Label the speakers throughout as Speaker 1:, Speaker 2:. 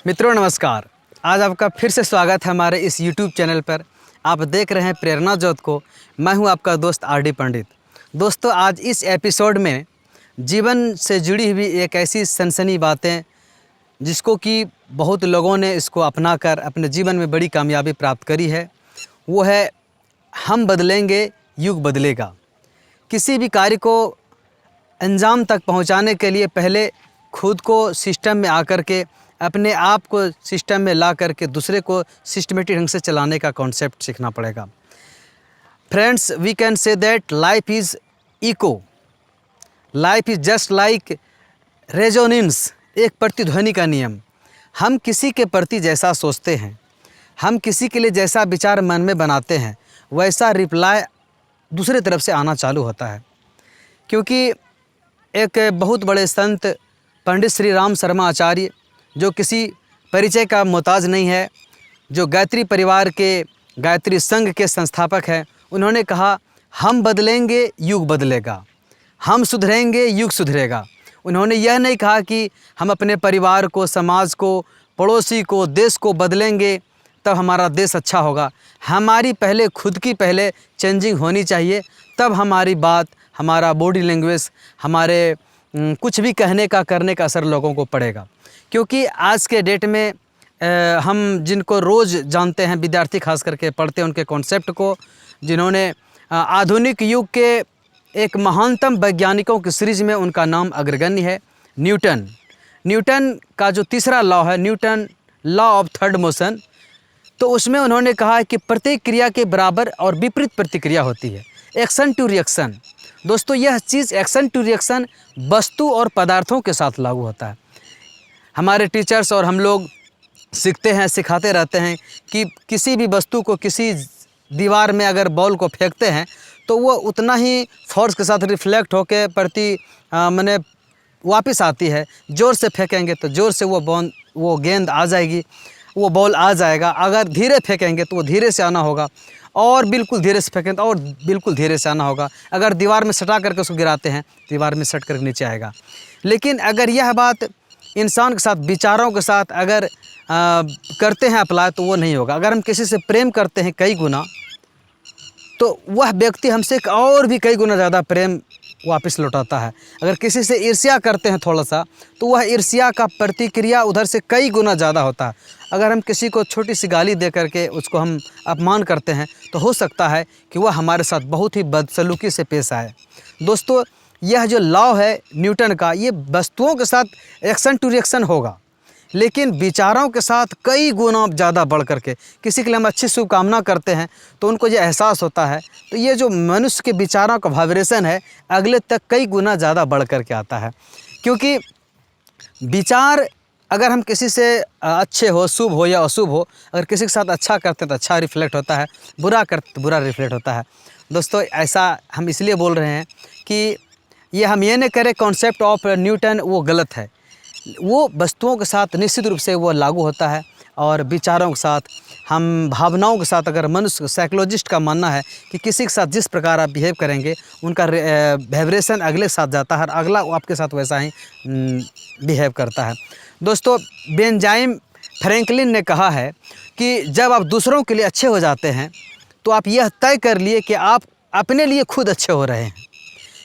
Speaker 1: मित्रों नमस्कार। आज आपका फिर से स्वागत है हमारे इस YouTube चैनल पर। आप देख रहे हैं प्रेरणा ज्योत को। मैं हूं आपका दोस्त RD पंडित। दोस्तों, आज इस एपिसोड में जीवन से जुड़ी हुई एक ऐसी सनसनी बातें जिसको कि बहुत लोगों ने इसको अपनाकर अपने जीवन में बड़ी कामयाबी प्राप्त करी है, वो है हम बदलेंगे युग बदलेगा। किसी भी कार्य को अंजाम तक पहुंचाने के लिए पहले खुद को सिस्टम में आकर के अपने आप को सिस्टम में ला करके दूसरे को सिस्टमेटिक ढंग से चलाने का कॉन्सेप्ट सीखना पड़ेगा। Friends, we can say that life is echo, life is just like resonance, एक प्रतिध्वनि का नियम। हम किसी के प्रति जैसा सोचते हैं, हम किसी के लिए जैसा विचार मन में बनाते हैं, वैसा रिप्लाई दूसरे तरफ से आना चालू होता है। क्योंकि एक बहुत बड़े संत पंडित श्री राम शर्मा आचार्य, जो किसी परिचय का मोहताज नहीं है, जो गायत्री परिवार के गायत्री संघ के संस्थापक हैं, उन्होंने कहा हम बदलेंगे युग बदलेगा, हम सुधरेंगे युग सुधरेगा। उन्होंने यह नहीं कहा कि हम अपने परिवार को, समाज को, पड़ोसी को, देश को बदलेंगे तब हमारा देश अच्छा होगा। हमारी पहले खुद की पहले चेंजिंग होनी चाहिए, तब हमारी बात, हमारा बॉडी लैंग्वेज, हमारे कुछ भी कहने का करने का असर लोगों को पड़ेगा। क्योंकि आज के डेट में हम जिनको रोज़ जानते हैं, विद्यार्थी खास करके पढ़ते हैं उनके कॉन्सेप्ट को, जिन्होंने आधुनिक युग के एक महानतम वैज्ञानिकों की सीरीज़ में उनका नाम अग्रगण्य है, न्यूटन। न्यूटन का जो तीसरा लॉ है, Newton law of third motion, तो उसमें उन्होंने कहा है कि प्रत्येक क्रिया के बराबर और विपरीत प्रतिक्रिया होती है, एक्शन टू रिएक्शन। दोस्तों, यह चीज़ एक्शन टू रिएक्शन वस्तु और पदार्थों के साथ लागू होता है। हमारे टीचर्स और हम लोग सीखते हैं, सिखाते रहते हैं कि किसी भी वस्तु को किसी दीवार में अगर बॉल को फेंकते हैं तो वो उतना ही फोर्स के साथ रिफ्लेक्ट होकर माने वापस आती है। ज़ोर से फेंकेंगे तो ज़ोर से वो गेंद आ जाएगी, वो बॉल आ जाएगा। अगर धीरे फेंकेंगे तो वो धीरे से आना होगा, और बिल्कुल धीरे से फेंकें तो और बिल्कुल धीरे से आना होगा। अगर दीवार में सटा करके उसको गिराते हैं, दीवार में सट कर नीचे आएगा। लेकिन अगर यह बात इंसान के साथ, विचारों के साथ अगर करते हैं अप्लाई, तो वो नहीं होगा। अगर हम किसी से प्रेम करते हैं कई गुना, तो वह व्यक्ति हमसे और भी कई गुना ज़्यादा प्रेम वापस लौटाता है। अगर किसी से ईर्ष्या करते हैं थोड़ा सा, तो वह ईर्ष्या का प्रतिक्रिया उधर से कई गुना ज़्यादा होता है। अगर हम किसी को छोटी सी गाली दे करके उसको हम अपमान करते हैं, तो हो सकता है कि वह हमारे साथ बहुत ही बदसलूकी से पेश आए। दोस्तों, यह जो लॉ है न्यूटन का, ये वस्तुओं के साथ एक्शन टू रिएक्शन होगा, लेकिन विचारों के साथ कई गुना ज़्यादा बढ़ करके। किसी के लिए हम अच्छी शुभकामना करते हैं तो उनको ये एहसास होता है, तो ये जो मनुष्य के विचारों का वाइब्रेशन है अगले तक कई गुना ज़्यादा बढ़ करके आता है। क्योंकि विचार, अगर हम किसी से अच्छे हो, शुभ हो या अशुभ हो, अगर किसी के साथ अच्छा करते हैं तो अच्छा रिफ्लेक्ट होता है, बुरा करते तो बुरा रिफ्लेक्ट होता है। दोस्तों, ऐसा हम इसलिए बोल रहे हैं कि ये हम ये नहीं करें कॉन्सेप्ट ऑफ न्यूटन वो गलत है। वो वस्तुओं के साथ निश्चित रूप से वो लागू होता है, और विचारों के साथ, हम भावनाओं के साथ। अगर मनुष्य, साइकोलॉजिस्ट का मानना है कि किसी के साथ जिस प्रकार आप बिहेव करेंगे उनका वाइब्रेशन अगले के साथ जाता है, और अगला आपके साथ वैसा ही बिहेव करता है। दोस्तों, बेंजामिन फ्रैंकलिन ने कहा है कि जब आप दूसरों के लिए अच्छे हो जाते हैं तो आप यह तय कर लिए कि आप अपने लिए खुद अच्छे हो रहे हैं।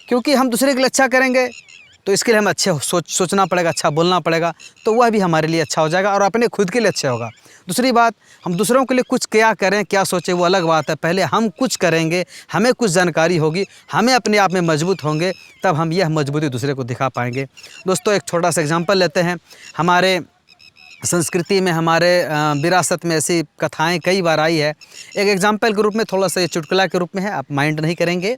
Speaker 1: क्योंकि हम दूसरे के लिए अच्छा करेंगे तो इसके लिए हमें अच्छे सोचना पड़ेगा, अच्छा बोलना पड़ेगा, तो वह भी हमारे लिए अच्छा हो जाएगा और अपने खुद के लिए अच्छा होगा। दूसरी बात, हम दूसरों के लिए कुछ क्या करें, क्या सोचें, वो अलग बात है। पहले हम कुछ करेंगे, हमें कुछ जानकारी होगी, हमें अपने आप में मजबूत होंगे, तब हम यह मजबूती दूसरे को दिखा पाएंगे। दोस्तों, एक छोटा सा एग्जाम्पल लेते हैं। हमारे संस्कृति में, हमारे विरासत में ऐसी कथाएँ कई बार आई है। एक एग्जाम्पल के रूप में, थोड़ा सा ये चुटकुला के रूप में है, आप माइंड नहीं करेंगे।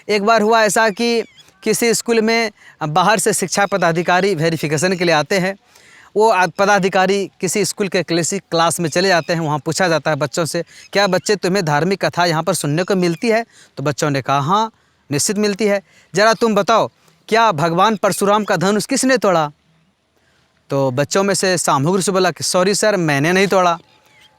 Speaker 1: एक बार हुआ ऐसा कि किसी स्कूल में बाहर से शिक्षा पदाधिकारी वेरिफिकेशन के लिए आते हैं। वो पदाधिकारी किसी स्कूल के क्लास में चले जाते हैं। वहाँ पूछा जाता है बच्चों से, क्या बच्चे तुम्हें धार्मिक कथा यहाँ पर सुनने को मिलती है? तो बच्चों ने कहा हाँ, निश्चित मिलती है। ज़रा तुम बताओ, क्या भगवान परशुराम का धनुष किसने तोड़ा? तो बच्चों में से सामूहिक रूप से बोला कि सॉरी सर, मैंने नहीं तोड़ा।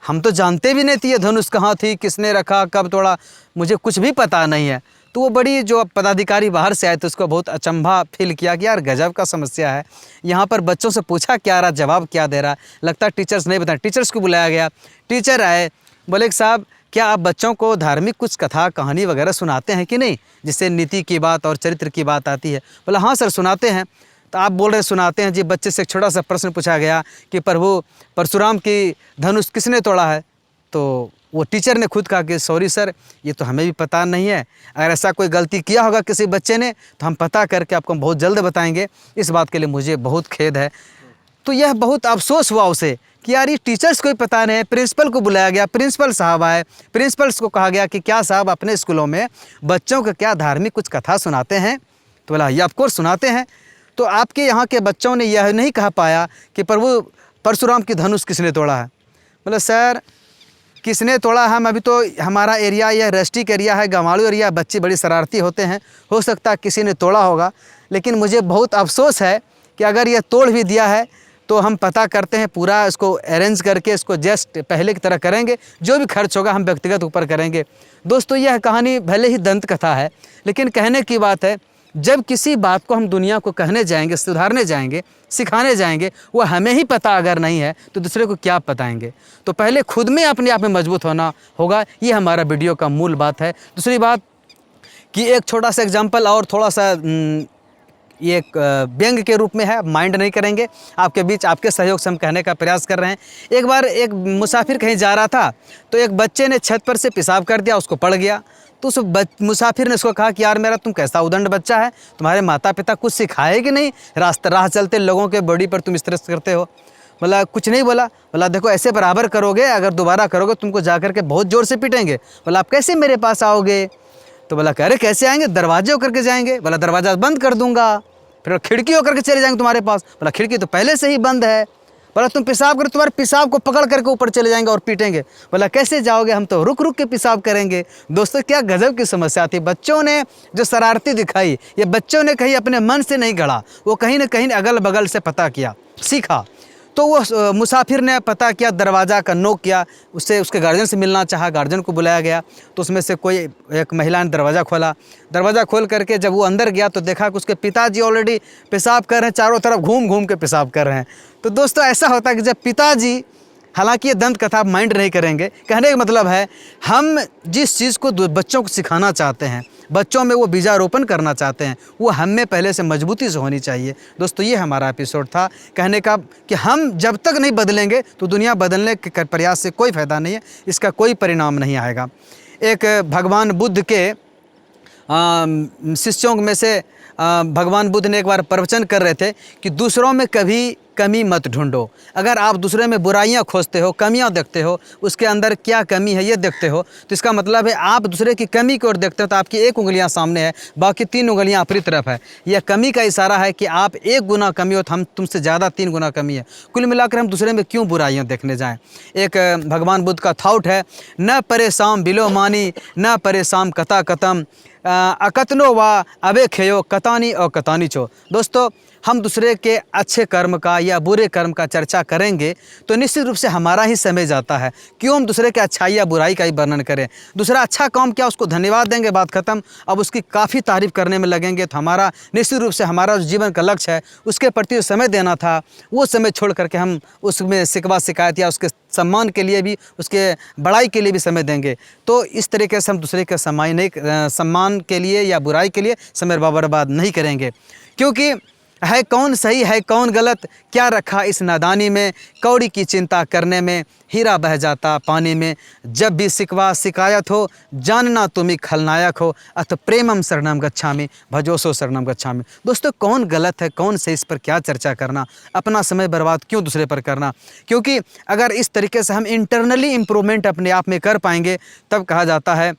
Speaker 1: हम तो जानते भी नहीं थे ये धनुष कहाँ थी, किसने रखा, कब तोड़ा, मुझे कुछ भी पता नहीं है। तो वो बड़ी जो पदाधिकारी बाहर से आए थे उसको बहुत अचंभा फील किया कि यार गजब का समस्या है, यहाँ पर बच्चों से पूछा क्या रहा, जवाब क्या दे रहा, लगता है टीचर्स नहीं बताए। टीचर्स को बुलाया गया, टीचर आए, बोले कि साहब क्या आप बच्चों को धार्मिक कुछ कथा कहानी वगैरह सुनाते हैं कि नहीं, जिससे नीति की बात और चरित्र की बात आती है। बोला हाँ सर सुनाते हैं। तो आप बोल रहे सुनाते हैं जी, बच्चे से एक छोटा सा प्रश्न पूछा गया कि प्रभु परशुराम की धनुष किसने तोड़ा है? तो वो टीचर ने खुद कहा कि सॉरी सर, ये तो हमें भी पता नहीं है, अगर ऐसा कोई गलती किया होगा किसी बच्चे ने तो हम पता करके आपको बहुत जल्द बताएंगे, इस बात के लिए मुझे बहुत खेद है। तो यह बहुत अफसोस हुआ उसे कि यार ये टीचर्स को ही पता नहीं है। प्रिंसिपल को बुलाया गया, प्रिंसिपल साहब आए, प्रिंसिपल्स को कहा गया कि क्या साहब अपने स्कूलों में बच्चों को क्या धार्मिक कुछ कथा सुनाते हैं? तो बोला ये ऑफकोर्स सुनाते हैं। तो आपके यहाँ के बच्चों ने यह नहीं कह पाया कि प्रभु परशुराम की धनुष किसने तोड़ा है? बोला सर किसने तोड़ा, हम अभी तो हमारा एरिया यह रेस्ट्रिक्ट एरिया है, गाँवाड़ू एरिया, बच्चे बड़ी शरारती होते हैं, हो सकता है किसी ने तोड़ा होगा, लेकिन मुझे बहुत अफसोस है कि अगर यह तोड़ भी दिया है तो हम पता करते हैं, पूरा इसको अरेंज करके इसको जस्ट पहले की तरह करेंगे, जो भी खर्च होगा हम व्यक्तिगत ऊपर करेंगे। दोस्तों यह कहानी भले ही दंत कथा है, लेकिन कहने की बात है जब किसी बात को हम दुनिया को कहने जाएंगे, सुधारने जाएंगे, सिखाने जाएंगे, वो हमें ही पता अगर नहीं है तो दूसरे को क्या बताएंगे। तो पहले खुद में अपने आप में मजबूत होना होगा, ये हमारा वीडियो का मूल बात है। दूसरी बात कि एक छोटा सा एग्जाम्पल और थोड़ा सा ये एक व्यंग के रूप में है, माइंड नहीं करेंगे, आपके बीच आपके सहयोग से हम कहने का प्रयास कर रहे हैं। एक बार एक मुसाफिर कहीं जा रहा था तो एक बच्चे ने छत पर से पेशाब कर दिया, उसको पड़ गया। तो उस मुसाफिर ने उसको कहा कि यार मेरा तुम कैसा उदंड बच्चा है, तुम्हारे माता पिता कुछ सिखाए कि नहीं, राह चलते लोगों के बॉडी पर तुम इस तरह से करते हो? बोला कुछ नहीं। बोला देखो ऐसे बराबर करोगे, अगर दोबारा करोगे तुमको जा कर के बहुत ज़ोर से पीटेंगे। बोला आप कैसे मेरे पास आओगे? तो बोला अरे कैसे आएंगे, दरवाजे होकर के जाएंगे। बोला दरवाज़ा बंद कर दूंगा, फिर खिड़की होकर के चले जाएंगे तुम्हारे पास। बोला खिड़की तो पहले से ही बंद है। बोला तुम पेशाब करो, तुम्हारे पेशाब को पकड़ करके ऊपर चले जाएंगे और पीटेंगे। बोला कैसे जाओगे, हम तो रुक रुक के पेशाब करेंगे। दोस्तों क्या गजब की समस्या थी। बच्चों ने जो शरारती दिखाई, ये बच्चों ने कहीं अपने मन से नहीं गढ़ा, वो कहीं ना कहीं अगल बगल से पता किया, सीखा। तो वो मुसाफिर ने पता किया, दरवाज़ा का नोक किया, उससे उसके गार्जियन से मिलना चाहा, गार्जियन को बुलाया गया। तो उसमें से कोई एक महिला ने दरवाज़ा खोला। दरवाज़ा खोल करके जब वो अंदर गया तो देखा कि उसके पिताजी ऑलरेडी पेशाब कर रहे हैं, चारों तरफ घूम घूम के पेशाब कर रहे हैं। तो दोस्तों ऐसा होता है कि जब पिताजी, हालांकि ये दंत कथा माइंड नहीं करेंगे, कहने का मतलब है हम जिस चीज़ को बच्चों को सिखाना चाहते हैं, बच्चों में वो बीजारोपण करना चाहते हैं, वो हम में पहले से मजबूती से होनी चाहिए। दोस्तों ये हमारा एपिसोड था कहने का कि हम जब तक नहीं बदलेंगे तो दुनिया बदलने के प्रयास से कोई फ़ायदा नहीं है, इसका कोई परिणाम नहीं आएगा। एक भगवान बुद्ध के शिष्यों में से भगवान बुद्ध ने एक बार प्रवचन कर रहे थे कि दूसरों में कभी कमी मत ढूंढो। अगर आप दूसरे में बुराइयां खोजते हो, कमियां देखते हो, उसके अंदर क्या कमी है ये देखते हो, तो इसका मतलब है आप दूसरे की कमी की ओर देखते हो तो आपकी एक उंगलियां सामने है, बाकी 3 उंगलियां अपनी तरफ है। यह कमी का इशारा है कि आप 1 गुना कमी हो तो हम तुमसे ज़्यादा 3 गुना कमी है। कुल मिलाकर हम दूसरे में क्यों बुराइयाँ देखने जाएँ। एक भगवान बुद्ध का थॉट है, न परेशान बिलो मानी, न परेशान कता कतम, अकतनो व अबे खेयो कतानी और कतानी चो। दोस्तों हम दूसरे के अच्छे कर्म का या बुरे कर्म का चर्चा करेंगे तो निश्चित रूप से हमारा ही समय जाता है। क्यों हम दूसरे के अच्छाई या बुराई का ही वर्णन करें। दूसरा अच्छा काम किया उसको धन्यवाद देंगे, बात खत्म। अब उसकी काफ़ी तारीफ करने में लगेंगे तो हमारा निश्चित रूप से हमारा जीवन का लक्ष्य है उसके प्रति समय देना था, वो समय छोड़ करके हम उसमें शिकवा शिकायत या उसके सम्मान के लिए भी, उसके बड़ाई के लिए भी समय देंगे। तो इस तरीके से हम दूसरे के सम्मान के लिए या बुराई के लिए समय बर्बाद नहीं करेंगे। क्योंकि है कौन सही है कौन गलत, क्या रखा इस नादानी में, कौड़ी की चिंता करने में हीरा बह जाता पानी में। जब भी शिकवा शिकायत हो जानना तुम ही खलनायक हो, अथ प्रेमम शरणम गच्छामि भजोसो शरणम गच्छामि। दोस्तों कौन गलत है कौन सही, इस पर क्या चर्चा करना, अपना समय बर्बाद क्यों दूसरे पर करना। क्योंकि अगर इस तरीके से हम इंटरनली इम्प्रूवमेंट अपने आप में कर पाएंगे तब कहा जाता है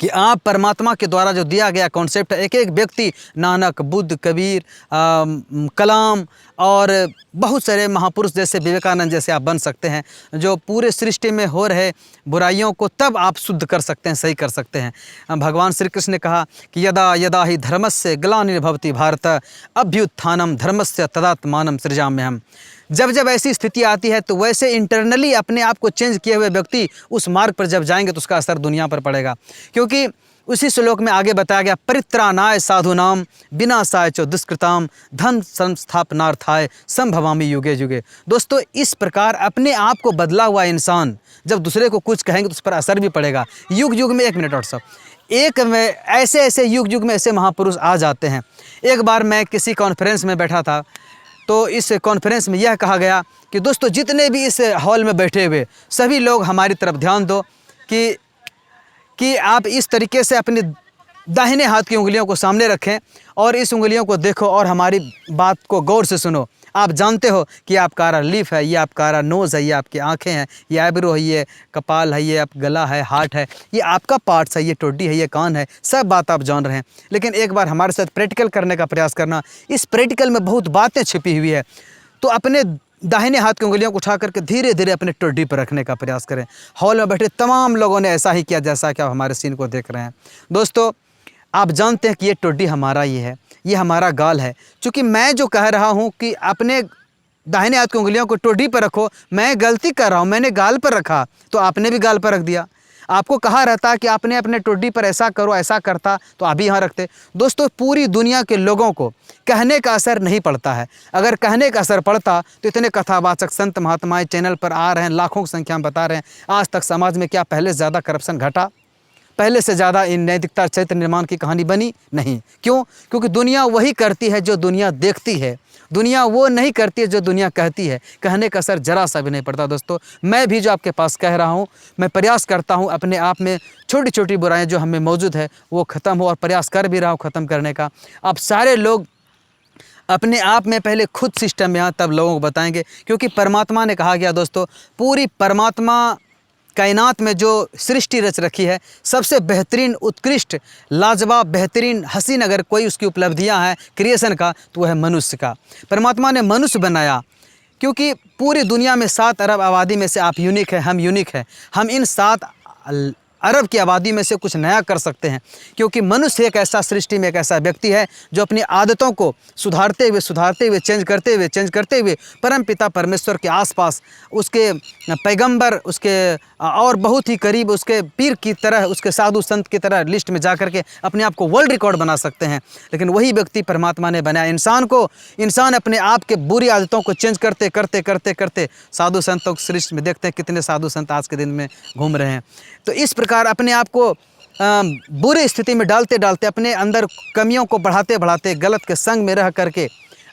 Speaker 1: कि आप परमात्मा के द्वारा जो दिया गया कॉन्सेप्ट है, एक एक व्यक्ति नानक, बुद्ध, कबीर, कलाम और बहुत सारे महापुरुष जैसे विवेकानंद जैसे आप बन सकते हैं, जो पूरे सृष्टि में हो रहे बुराइयों को तब आप शुद्ध कर सकते हैं, सही कर सकते हैं। भगवान श्री कृष्ण ने कहा कि यदा यदा ही धर्मस्य ग्लानिर्भवति भारत अभ्युत्थानम धर्मस्य तदात्मानं सृजाम्यहम्। जब जब ऐसी स्थिति आती है तो वैसे इंटरनली अपने आप को चेंज किए हुए व्यक्ति उस मार्ग पर जब जाएंगे तो उसका असर दुनिया पर पड़ेगा। क्योंकि उसी श्लोक में आगे बताया गया, परित्राणाय साधूनाम विनाशाय च दुष्कृताम धन संस्थापनार्थाय संभवामि युगे युगे। दोस्तों, इस प्रकार अपने आप को बदला हुआ इंसान जब दूसरे को कुछ कहेंगे तो उस पर असर भी पड़ेगा। युग युग में, एक मिनट और सब, एक में ऐसे युग युग में ऐसे महापुरुष आ जाते हैं। एक बार मैं किसी कॉन्फ्रेंस में बैठा था, तो इस कॉन्फ्रेंस में यह कहा गया कि दोस्तों, जितने भी इस हॉल में बैठे हुए सभी लोग हमारी तरफ ध्यान दो कि आप इस तरीके से अपने दाहिने हाथ की उंगलियों को सामने रखें और इस उंगलियों को देखो और हमारी बात को गौर से सुनो। आप जानते हो कि आपका लिप है, ये आपका नोज़ है, ये आपकी आंखें हैं, ये आईब्रो है, ये कपाल है, ये आप गला है, हार्ट है, ये आपका पार्ट्स है, ये टोडी है, ये कान है, सब बात आप जान रहे हैं। लेकिन एक बार हमारे साथ प्रैक्टिकल करने का प्रयास करना। इस प्रैक्टिकल में बहुत बातें छिपी हुई है। तो अपने दाहिने हाथ की उंगलियों को उठा करके धीरे धीरे अपने टोडी पर रखने का प्रयास करें। हॉल में बैठे तमाम लोगों ने ऐसा ही किया जैसा कि आप हमारे सीन को देख रहे हैं। दोस्तों, आप जानते हैं कि ये टोडी हमारा ही है, ये हमारा गाल है। क्योंकि मैं जो कह रहा हूँ कि अपने दाहिने हाथ की उंगलियों को टोडी पर रखो, मैं गलती कर रहा हूँ, मैंने गाल पर रखा तो आपने भी गाल पर रख दिया। आपको कहा रहता कि आपने अपने टोडी पर ऐसा करो, ऐसा करता तो आप भी यहाँ रखते। दोस्तों, पूरी दुनिया के लोगों को कहने का असर नहीं पड़ता है। अगर कहने का असर पड़ता तो इतने कथावाचक संत महात्माएं चैनल पर आ रहे हैं, लाखों की संख्या में बता रहे हैं। आज तक समाज में क्या पहले से ज़्यादा करप्शन घटा, पहले से ज़्यादा इन नैतिकता चरित्र निर्माण की कहानी बनी? नहीं। क्यों? क्योंकि दुनिया वही करती है जो दुनिया देखती है, दुनिया वो नहीं करती है जो दुनिया कहती है। कहने का असर जरा सा भी नहीं पड़ता। दोस्तों, मैं भी जो आपके पास कह रहा हूँ, मैं प्रयास करता हूँ अपने आप में छोटी छोटी बुराइयाँ जो हमें मौजूद है वो ख़त्म हो, और प्रयास कर भी रहा हूँ ख़त्म करने का। आप सारे लोग अपने आप में पहले खुद सिस्टम में आए, तब लोगों को बताएंगे। क्योंकि परमात्मा ने कहा गया दोस्तों, पूरी परमात्मा कायनात में जो सृष्टि रच रखी है, सबसे बेहतरीन, उत्कृष्ट, लाजवाब, बेहतरीन, हसीन अगर कोई उसकी उपलब्धियां हैं क्रिएशन का, तो वह है मनुष्य का। परमात्मा ने मनुष्य बनाया क्योंकि पूरी दुनिया में 7 अरब आबादी में से आप यूनिक हैं, हम यूनिक हैं। हम इन 7 अरब की आबादी में से कुछ नया कर सकते हैं। क्योंकि मनुष्य एक ऐसा सृष्टि में एक ऐसा व्यक्ति है जो अपनी आदतों को सुधारते हुए चेंज करते हुए परम पिता परमेश्वर के आसपास, उसके पैगंबर, उसके और बहुत ही करीब उसके पीर की तरह, उसके साधु संत की तरह लिस्ट में जा कर के अपने आप को वर्ल्ड रिकॉर्ड बना सकते हैं। लेकिन वही व्यक्ति परमात्मा ने बनाया इंसान को। इंसान अपने आप के बुरी आदतों को चेंज करते साधु संतों की सृष्टि में देखते हैं कितने साधु संत आज के दिन में घूम रहे हैं। तो इस प्रकार अपने आप को बुरी स्थिति में डालते अपने अंदर कमियों को बढ़ाते गलत के संग में रह करके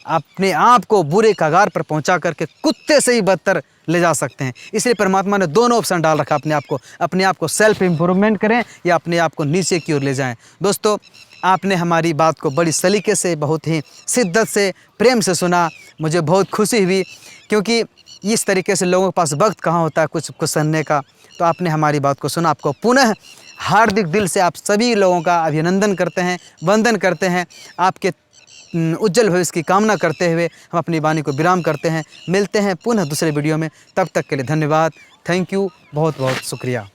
Speaker 1: अपने आप को बुरे कगार पर पहुंचा करके कुत्ते से ही बदतर ले जा सकते हैं। इसलिए परमात्मा ने दोनों ऑप्शन डाल रखा अपने आप को सेल्फ इम्प्रूवमेंट करें या अपने आप को नीचे की ओर ले जाएं। दोस्तों, आपने हमारी बात को बड़ी सलीके से, बहुत ही शिद्दत से, प्रेम से सुना। मुझे बहुत खुशी हुई, क्योंकि इस तरीके से लोगों के पास वक्त कहाँ होता है कुछ सुनने का। तो आपने हमारी बात को सुना। आपको पुनः हार्दिक दिल से आप सभी लोगों का अभिनंदन करते हैं, वंदन करते हैं। आपके उज्जवल भविष्य की कामना करते हुए हम अपनी वाणी को विराम करते हैं। मिलते हैं पुनः दूसरे वीडियो में। तब तक के लिए धन्यवाद। थैंक यू, बहुत बहुत शुक्रिया।